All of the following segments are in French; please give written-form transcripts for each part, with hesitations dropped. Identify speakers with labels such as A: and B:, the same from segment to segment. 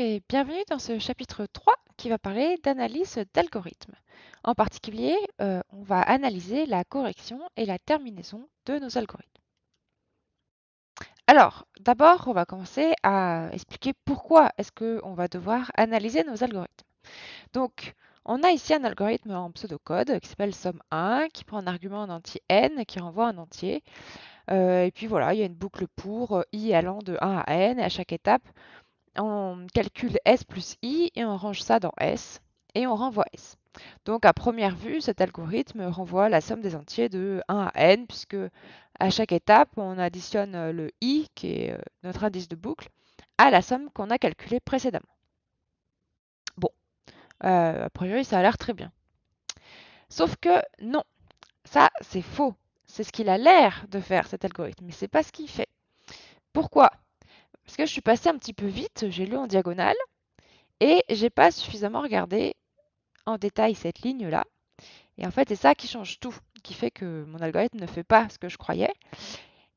A: Et bienvenue dans ce chapitre 3 qui va parler d'analyse d'algorithmes. En particulier, on va analyser la correction et la terminaison de nos algorithmes. Alors, d'abord, on va commencer à expliquer pourquoi est-ce qu'on va devoir analyser nos algorithmes. Donc, on a ici un algorithme en pseudocode qui s'appelle somme1, qui prend un argument en entier n, qui renvoie un entier. Et puis voilà, il y a une boucle pour i allant de 1 à n, et à chaque étape, on calcule S plus I et on range ça dans S et on renvoie S. Donc à première vue, cet algorithme renvoie la somme des entiers de 1 à n puisque à chaque étape, on additionne le I, qui est notre indice de boucle, à la somme qu'on a calculée précédemment. Bon, a priori, ça a l'air très bien. Sauf que non, ça c'est faux. C'est ce qu'il a l'air de faire cet algorithme, mais c'est pas ce qu'il fait. Pourquoi? Parce que je suis passée un petit peu vite, j'ai lu en diagonale, et j'ai pas suffisamment regardé en détail cette ligne-là. Et en fait, c'est ça qui change tout, qui fait que mon algorithme ne fait pas ce que je croyais.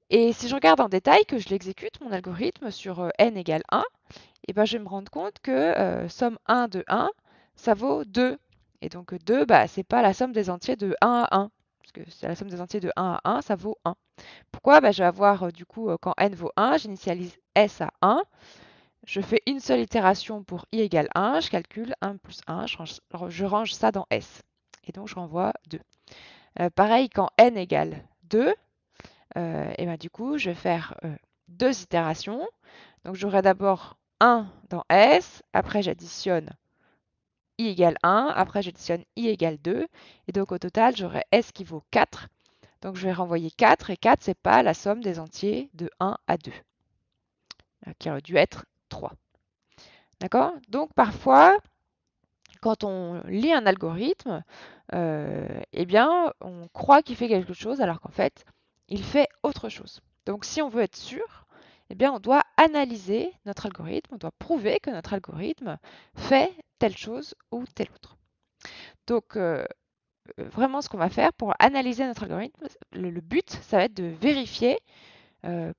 A: Et si je regarde en détail, que je l'exécute, mon algorithme sur n égale 1, et ben je vais me rendre compte que somme 1 de 1, ça vaut 2. Et donc 2, bah, c'est pas la somme des entiers de 1 à 1. Parce que c'est la somme des entiers de 1 à 1, ça vaut 1. Pourquoi? Bah, je vais avoir du coup, quand n vaut 1, j'initialise s à 1. Je fais une seule itération pour i égale 1, je calcule 1 plus 1, je range ça dans S. Et donc je renvoie 2. Pareil, quand n égale 2, et ben du coup, je vais faire deux itérations. Donc j'aurai d'abord 1 dans S, après j'additionne i égale 1, après j'additionne i égale 2, et donc au total, j'aurai S qui vaut 4. Donc je vais renvoyer 4, et 4, c'est pas la somme des entiers de 1 à 2, qui aurait dû être 3. D'accord? Donc parfois, quand on lit un algorithme, eh bien, on croit qu'il fait quelque chose alors qu'en fait, il fait autre chose. Donc si on veut être sûr, eh bien, on doit analyser notre algorithme, on doit prouver que notre algorithme fait telle chose ou telle autre. Donc, vraiment, ce qu'on va faire pour analyser notre algorithme, le but, ça va être de vérifier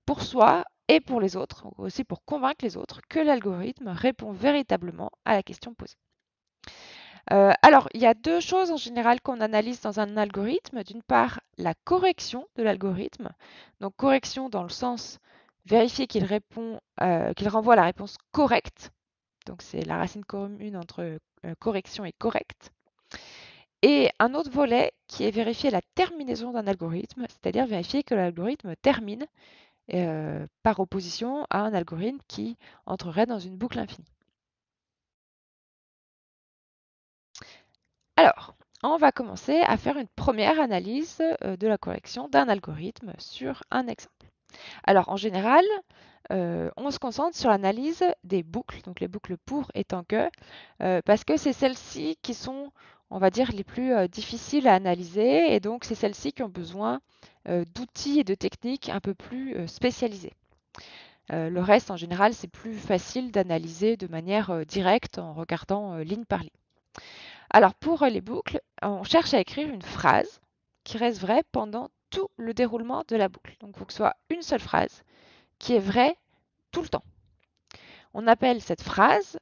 A: pour soi et pour les autres, aussi pour convaincre les autres, que l'algorithme répond véritablement à la question posée. Alors, il y a deux choses en général qu'on analyse dans un algorithme. D'une part, la correction de l'algorithme. Donc, correction dans le sens vérifier qu'il renvoie la réponse correcte. Donc, c'est la racine commune entre correction et correct. Et un autre volet qui est vérifier la terminaison d'un algorithme, c'est-à-dire vérifier que l'algorithme termine par opposition à un algorithme qui entrerait dans une boucle infinie. Alors, on va commencer à faire une première analyse de la correction d'un algorithme sur un exemple. Alors, en général, on se concentre sur l'analyse des boucles, donc les boucles pour et tant que, parce que c'est celles-ci qui sont, on va dire, les plus difficiles à analyser, et donc c'est celles-ci qui ont besoin d'outils et de techniques un peu plus spécialisées. Le reste, en général, c'est plus facile d'analyser de manière directe en regardant ligne par ligne. Alors pour les boucles, on cherche à écrire une phrase qui reste vraie pendant tout le déroulement de la boucle. Donc il faut que ce soit une seule phrase qui est vraie tout le temps. On appelle cette phrase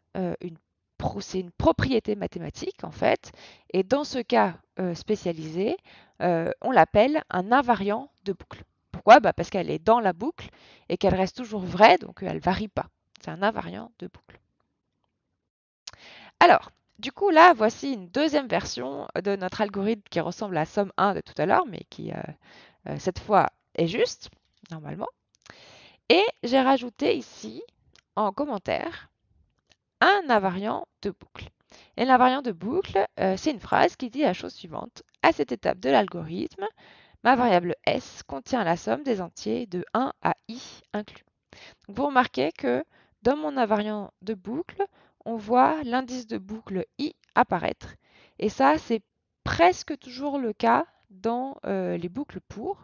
A: c'est une propriété mathématique en fait, et dans ce cas spécialisé, on l'appelle un invariant de boucle. Pourquoi? Parce qu'elle est dans la boucle et qu'elle reste toujours vraie, donc elle ne varie pas. C'est un invariant de boucle. Alors, du coup, là, voici une deuxième version de notre algorithme qui ressemble à somme 1 de tout à l'heure, mais qui, cette fois, est juste, normalement. Et j'ai rajouté ici, en commentaire, un invariant de boucle. Et l'invariant de boucle, c'est une phrase qui dit la chose suivante. À cette étape de l'algorithme, ma variable s contient la somme des entiers de 1 à i inclus. Donc, vous remarquez que dans mon invariant de boucle, on voit l'indice de boucle i apparaître. Et ça, c'est presque toujours le cas dans les boucles pour.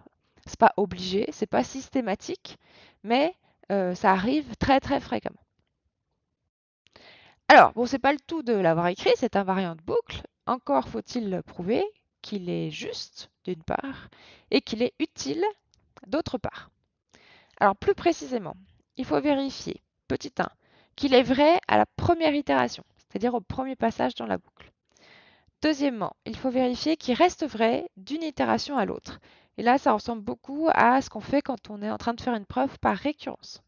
A: C'est pas obligé, c'est pas systématique, mais ça arrive très très fréquemment. Alors, bon, c'est pas le tout de l'avoir écrit, cet invariant de boucle. Encore faut-il prouver qu'il est juste, d'une part, et qu'il est utile, d'autre part. Alors, plus précisément, il faut vérifier, petit 1, qu'il est vrai à la première itération, c'est-à-dire au premier passage dans la boucle. Deuxièmement, il faut vérifier qu'il reste vrai d'une itération à l'autre. Et là, ça ressemble beaucoup à ce qu'on fait quand on est en train de faire une preuve par récurrence.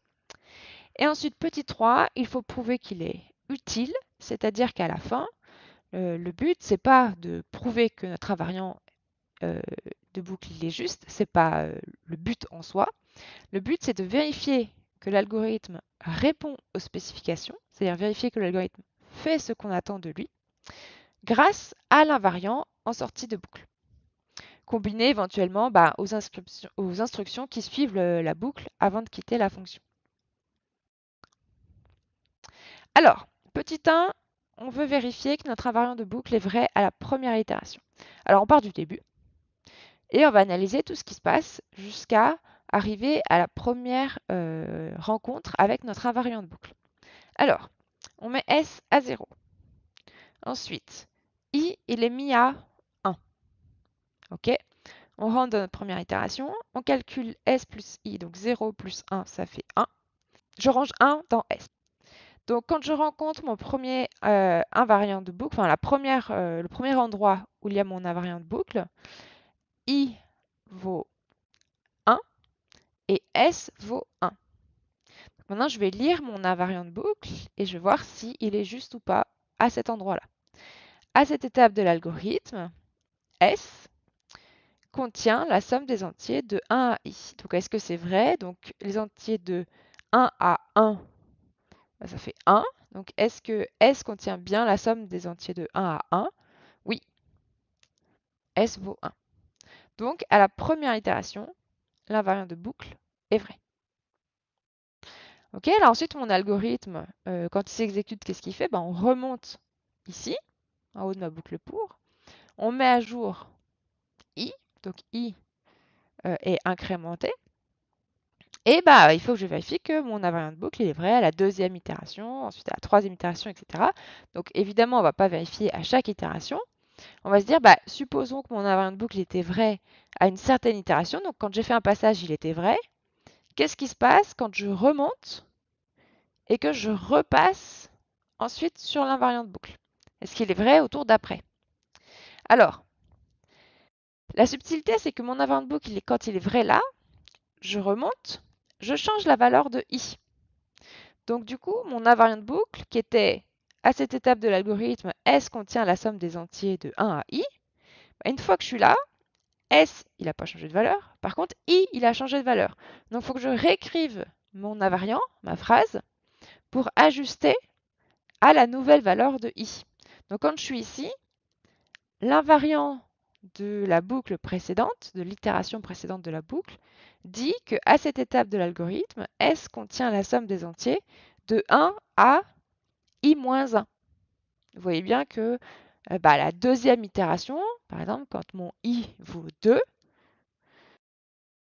A: Et ensuite, petit 3, il faut prouver qu'il est utile, c'est-à-dire qu'à la fin, le but, c'est pas de prouver que notre invariant de boucle il est juste, c'est pas le but en soi. Le but, c'est de vérifier que l'algorithme répond aux spécifications, c'est-à-dire vérifier que l'algorithme fait ce qu'on attend de lui, grâce à l'invariant en sortie de boucle, combiné éventuellement aux instructions qui suivent la boucle avant de quitter la fonction. Alors, petit 1, on veut vérifier que notre invariant de boucle est vrai à la première itération. Alors, on part du début et on va analyser tout ce qui se passe jusqu'à arriver à la première rencontre avec notre invariant de boucle. Alors, on met S à 0. Ensuite, I, il est mis à 1. OK? On rentre dans notre première itération, on calcule S plus I, donc 0 plus 1, ça fait 1. Je range 1 dans S. Donc quand je rencontre mon premier invariant de boucle, enfin le premier endroit où il y a mon invariant de boucle, I vaut 1 et S vaut 1. Maintenant, je vais lire mon invariant de boucle et je vais voir s'il est juste ou pas à cet endroit-là. À cette étape de l'algorithme, S contient la somme des entiers de 1 à i. Donc, est-ce que c'est vrai? Donc, les entiers de 1 à 1, ça fait 1. Donc, est-ce que S contient bien la somme des entiers de 1 à 1? Oui, S vaut 1. Donc, à la première itération, l'invariant de boucle est vrai. Ok, là ensuite, mon algorithme, quand il s'exécute, qu'est-ce qu'il fait? Ben, on remonte ici, en haut de ma boucle pour. On met à jour i, donc i est incrémenté. Et bah, il faut que je vérifie que mon invariant de boucle il est vrai à la deuxième itération, ensuite à la troisième itération, etc. Donc évidemment, on ne va pas vérifier à chaque itération. On va se dire, bah, supposons que mon invariant de boucle était vrai à une certaine itération. Donc quand j'ai fait un passage, il était vrai. Qu'est-ce qui se passe quand je remonte et que je repasse ensuite sur l'invariant de boucle? Est-ce qu'il est vrai au tour d'après? Alors, la subtilité, c'est que mon invariant de boucle, quand il est vrai là, je remonte, je change la valeur de i. Donc du coup, mon invariant de boucle, qui était à cette étape de l'algorithme, S contient la somme des entiers de 1 à i, une fois que je suis là, S, il n'a pas changé de valeur. Par contre, i, il a changé de valeur. Donc il faut que je réécrive mon invariant, ma phrase, pour ajuster à la nouvelle valeur de i. Donc quand je suis ici, l'invariant de la boucle précédente, de l'itération précédente de la boucle, dit qu'à cette étape de l'algorithme, S contient la somme des entiers de 1 à i-1. Vous voyez bien que la deuxième itération, par exemple, quand mon i vaut 2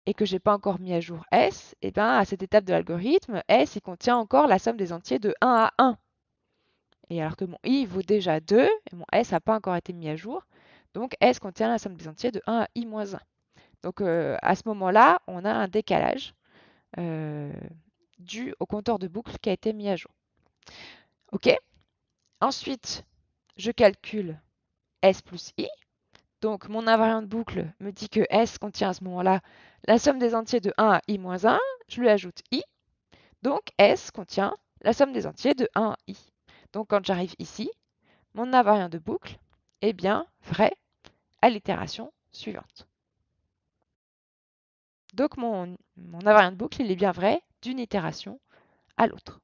A: et que je n'ai pas encore mis à jour S, et ben à cette étape de l'algorithme, S il contient encore la somme des entiers de 1 à 1. Et alors que mon i vaut déjà 2 et mon S n'a pas encore été mis à jour, donc S contient la somme des entiers de 1 à i-1. Donc à ce moment-là, on a un décalage dû au compteur de boucle qui a été mis à jour. OK. Ensuite, je calcule S plus I. Donc mon invariant de boucle me dit que S contient à ce moment-là la somme des entiers de 1 à i-1. Je lui ajoute I. Donc S contient la somme des entiers de 1 à i. Donc quand j'arrive ici, mon invariant de boucle est bien vrai à l'itération suivante. Donc mon invariant de boucle, il est bien vrai d'une itération à l'autre.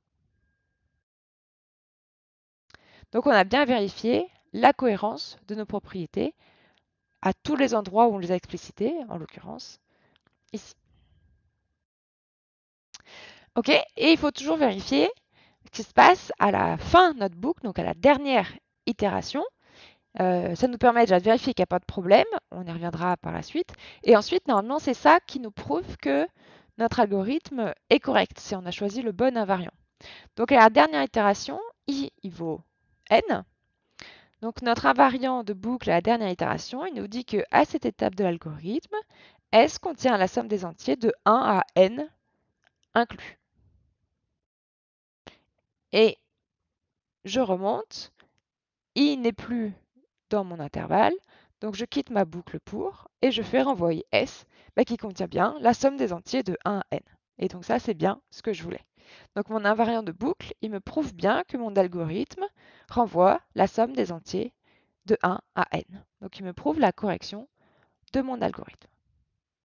A: Donc on a bien vérifié la cohérence de nos propriétés à tous les endroits où on les a explicitées, en l'occurrence ici. OK, et il faut toujours vérifier ce qui se passe à la fin de notre boucle, donc à la dernière itération. Ça nous permet déjà de vérifier qu'il n'y a pas de problème, on y reviendra par la suite. Et ensuite, normalement, c'est ça qui nous prouve que notre algorithme est correct, si on a choisi le bon invariant. Donc à la dernière itération, i vaut n. Donc notre invariant de boucle à la dernière itération, il nous dit qu'à cette étape de l'algorithme, S contient la somme des entiers de 1 à n inclus. Et je remonte, I n'est plus dans mon intervalle, donc je quitte ma boucle pour, et je fais renvoyer S, qui contient bien la somme des entiers de 1 à n. Et donc ça, c'est bien ce que je voulais. Donc mon invariant de boucle, il me prouve bien que mon algorithme renvoie la somme des entiers de 1 à n. Donc il me prouve la correction de mon algorithme.